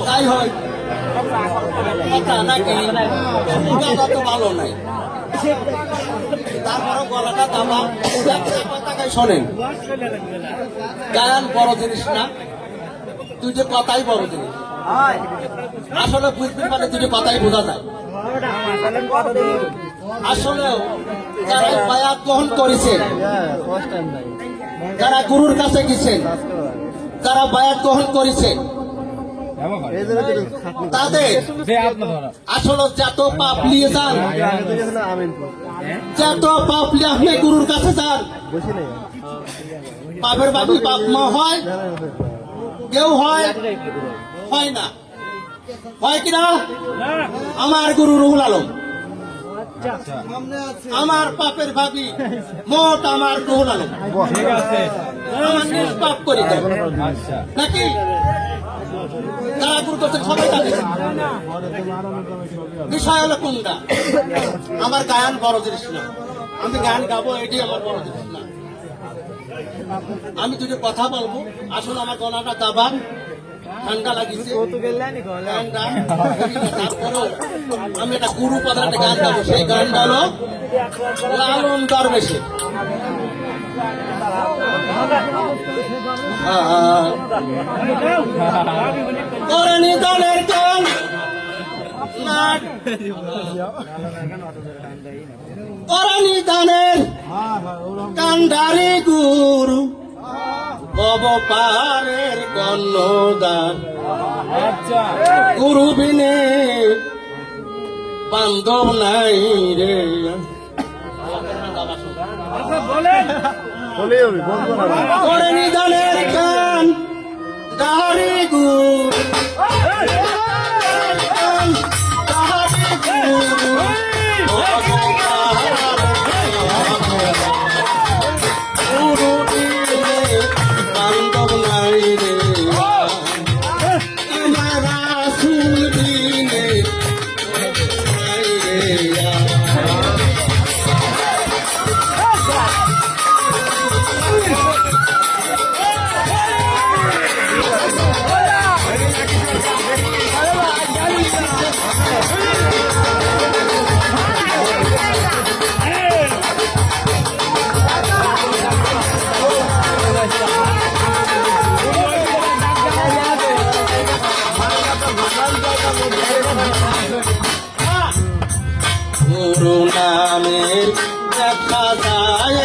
তাই হয় কথা নাকি তো ভালো নাই, তারপরে গলাটা দাবা কথাটাই শোনেন। গায়ান বড় জিনিস না, তুই যে কথাই বড় জিনিস। আসলে বুঝতে পারে তুই যে কথাই বোঝা যায়। আসলেও যারা বায়াত গ্রহণ করেছেন, যারা গুরুর কাছে গেছেন, যারা বায়াত গ্রহণ করেছেন, তাদের আসলে যত পাপ নিয়ে যান, যত পাপ নিয়ে আপনি গুরুর কাছে যান, পাপের বাকি পাপ মা হয়, কেউ হয় হয় না, হয় কিনা? আমার গুরু রুহুল আলম, আমার পাপের ভাবি মোট আমার রুহুল আলম, আমার নিষ্পাপ করে দেয় নাকি? যারা গুরু করছেন সবাই তাদের বিষয় হলো কোনটা? আমার গায়ন বড় জিনিস না, আমি গান গাবো এটি আমার বড় জিনিস না। আমি দুটো কথা বলবো, আসলে আমার গলাটা দাবা ঠান্ডা লাগিয়েছে, তারপরেও আমি একটা গুরু পদের একটা গান গাবো। সেই গানটা হলো লালন দরবেশে। নিধনের গান নিধনের কান্ডারি গুরু অবপারের কর্ণদান, গুরু বিনে বান্ধব নাই রে। করে নিধনের গান দারি গুরু গুরু নামের দেখা যায়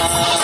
না